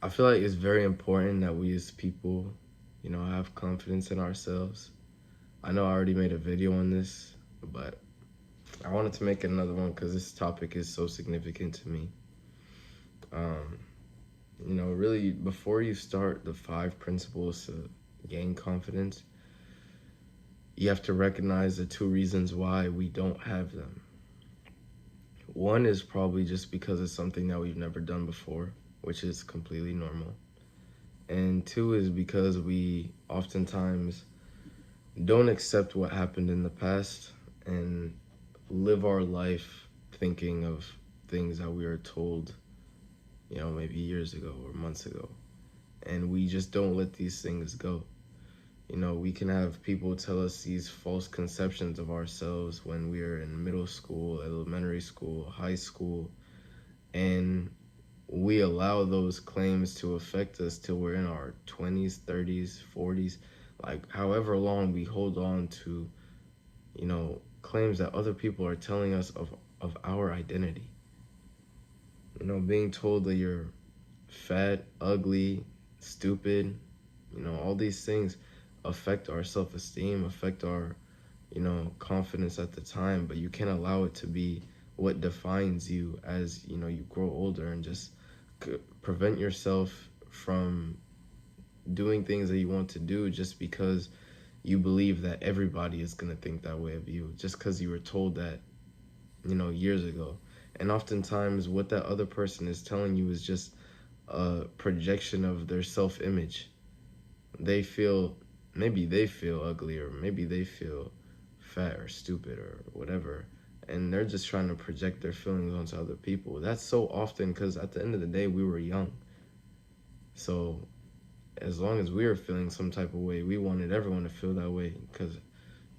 I feel like it's very important that we as people, have confidence in ourselves. I know I already made a video on this, but I wanted to make another one because this topic is so significant to me. Um, really, before you start the 5 principles to gain confidence, you have to recognize the 2 reasons why we don't have them. One is probably just because it's something that we've never done before, which is completely normal. And 2 is because we oftentimes don't accept what happened in the past and live our life thinking of things that we were told, maybe years ago or months ago. And we just don't let these things go. We can have people tell us these false conceptions of ourselves when we are in middle school, elementary school, high school, and we allow those claims to affect us till we're in our 20s, 30s, 40s, like however long we hold on to, claims that other people are telling us of our identity. Being told that you're fat, ugly, stupid, all these things affect our self-esteem, affect our, confidence at the time, but you can't allow it to be what defines you as, you grow older, and just prevent yourself from doing things that you want to do just because you believe that everybody is going to think that way of you, just because you were told that, years ago. And oftentimes what that other person is telling you is just a projection of their self-image. Maybe they feel ugly, or maybe they feel fat or stupid or whatever, and they're just trying to project their feelings onto other people. That's so often because at the end of the day, we were young. So as long as we were feeling some type of way, we wanted everyone to feel that way, because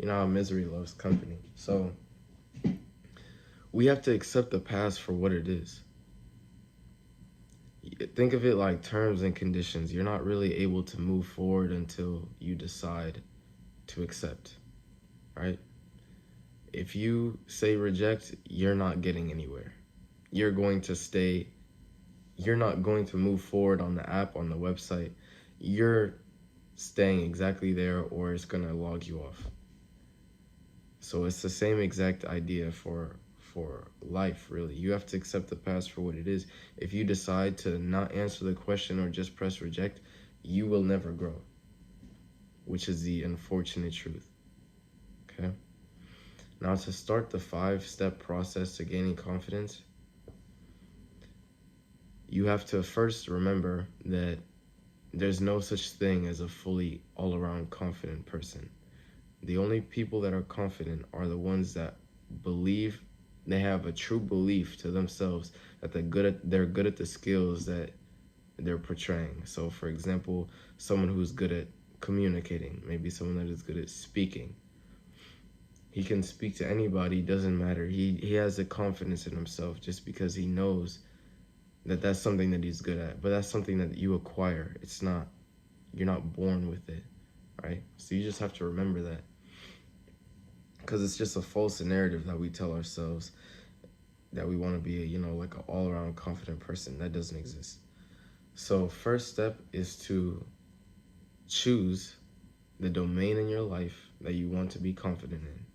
how misery loves company. So we have to accept the past for what it is. Think of it like terms and conditions. You're not really able to move forward until you decide to accept, right? If you say reject, you're not getting anywhere. You're not going to move forward on the app, on the website. You're staying exactly there, or it's gonna log you off. So it's the same exact idea for life, really. You have to accept the past for what it is. If you decide to not answer the question or just press reject, you will never grow, which is the unfortunate truth. Okay? Now, to start the 5-step process to gaining confidence, you have to first remember that there's no such thing as a fully all-around confident person. The only people that are confident are the ones that believe, they have a true belief to themselves that they're good at the skills that they're portraying. So for example, someone who's good at communicating, maybe someone that is good at speaking. He can speak to anybody, doesn't matter. He has a confidence in himself just because he knows that that's something that he's good at. But that's something that you acquire. You're not born with it, right? So you just have to remember that. Because it's just a false narrative that we tell ourselves that we want to be, like an all-around confident person. That doesn't exist. So first step is to choose the domain in your life that you want to be confident in.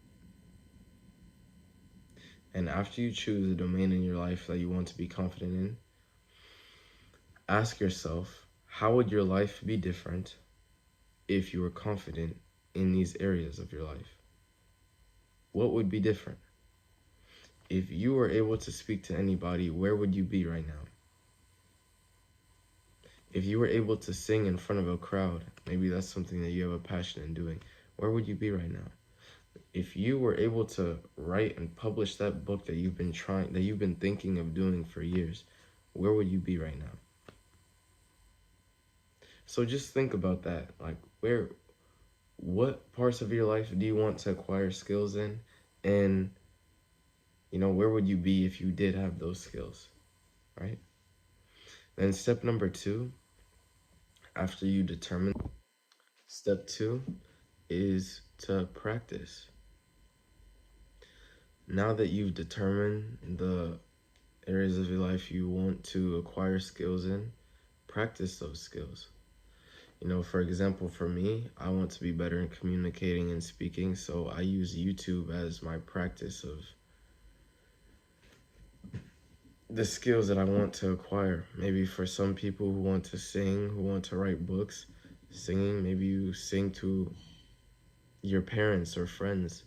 And after you choose the domain in your life that you want to be confident in, ask yourself, how would your life be different if you were confident in these areas of your life? What would be different? If you were able to speak to anybody, where would you be right now? If you were able to sing in front of a crowd, maybe that's something that you have a passion in doing, where would you be right now? If you were able to write and publish that book that you've been thinking of doing for years, where would you be right now? So just think about that. Like, what parts of your life do you want to acquire skills in? And, where would you be if you did have those skills, right? Then step number 2, after you determine, step 2 is to practice. Now that you've determined the areas of your life you want to acquire skills in, practice those skills. You know, for example, for me, I want to be better in communicating and speaking, so I use YouTube as my practice of the skills that I want to acquire. Maybe for some people who want to sing, who want to write books, singing, maybe you sing to your parents or friends.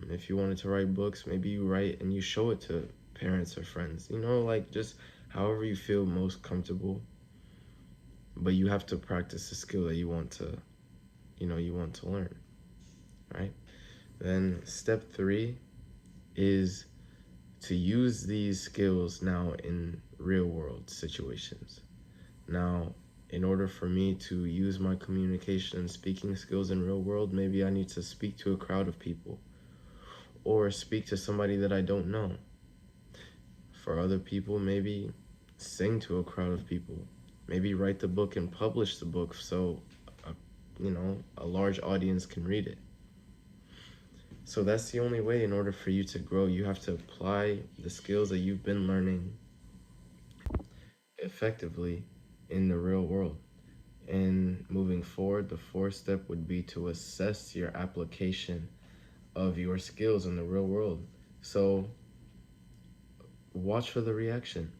If you wanted to write books, maybe you write and you show it to parents or friends. You know, like just however you feel most comfortable. But you have to practice the skill that you want to, you want to learn, right? Then step 3 is to use these skills now in real world situations. Now, in order for me to use my communication and speaking skills in real world, maybe I need to speak to a crowd of people or speak to somebody that I don't know. For other people, maybe sing to a crowd of people. Maybe write the book and publish the book so, a large audience can read it. So that's the only way in order for you to grow. You have to apply the skills that you've been learning effectively in the real world. And moving forward, the 4th step would be to assess your application of your skills in the real world. So watch for the reaction.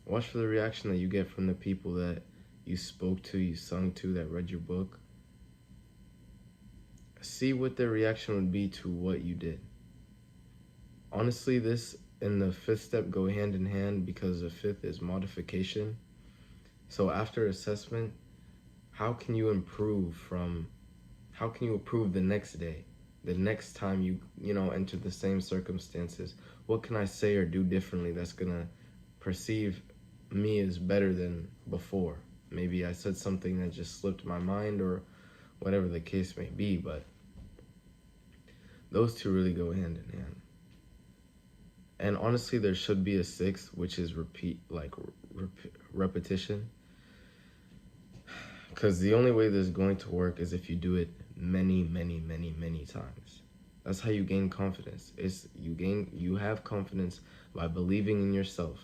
Watch for the reaction that you get from the people that you spoke to, you sung to, that read your book. See what their reaction would be to what you did. Honestly, this and the 5th step go hand in hand because the 5th is modification. So after assessment, how can you improve the next day, the next time you enter the same circumstances? What can I say or do differently that's gonna perceive me as better than before? Maybe I said something that just slipped my mind or whatever the case may be, but those two really go hand in hand. And honestly, there should be a 6th, which is repetition. Because the only way this is going to work is if you do it many, many, many, many times. That's how you gain confidence. You have confidence by believing in yourself,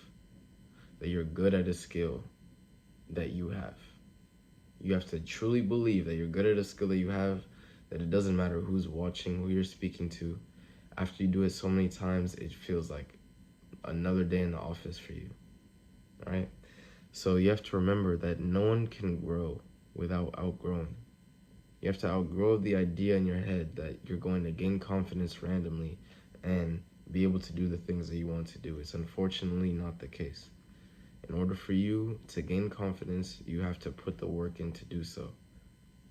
that you're good at a skill that you have. You have to truly believe that you're good at a skill that you have, that it doesn't matter who's watching, who you're speaking to. After you do it so many times, it feels like another day in the office for you, right? So you have to remember that no one can grow without outgrowing. You have to outgrow the idea in your head that you're going to gain confidence randomly and be able to do the things that you want to do. It's unfortunately not the case. In order for you to gain confidence, you have to put the work in to do so.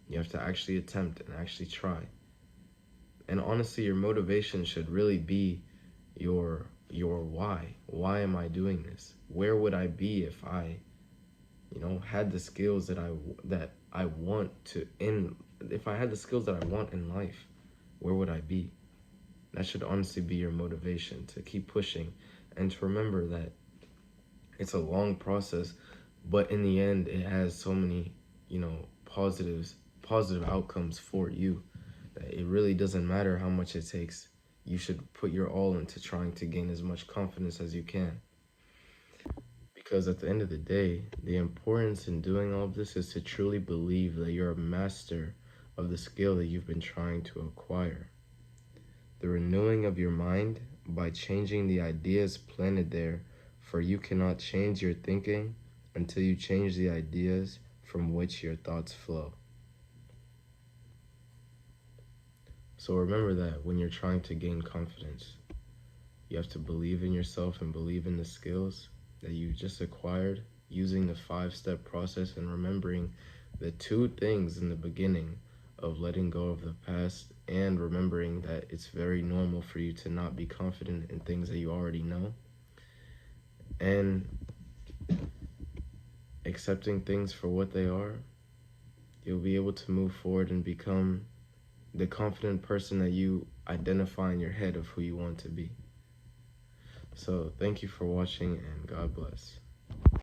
You have to actually attempt and actually try. And honestly, your motivation should really be your why. Why am I doing this? Where would I be if I, had the skills that I want to if I had the skills that I want in life, where would I be? That should honestly be your motivation to keep pushing and to remember that it's a long process, but in the end, it has so many, positive outcomes for you that it really doesn't matter how much it takes. You should put your all into trying to gain as much confidence as you can. Because at the end of the day, the importance in doing all of this is to truly believe that you're a master of the skill that you've been trying to acquire. The renewing of your mind by changing the ideas planted there, for you cannot change your thinking until you change the ideas from which your thoughts flow. So remember that when you're trying to gain confidence, you have to believe in yourself and believe in the skills that you just acquired using the 5-step process, and remembering the 2 things in the beginning of letting go of the past and remembering that it's very normal for you to not be confident in things that you already know, and accepting things for what they are. You'll be able to move forward and become the confident person that you identify in your head of who you want to be. So thank you for watching, and God bless.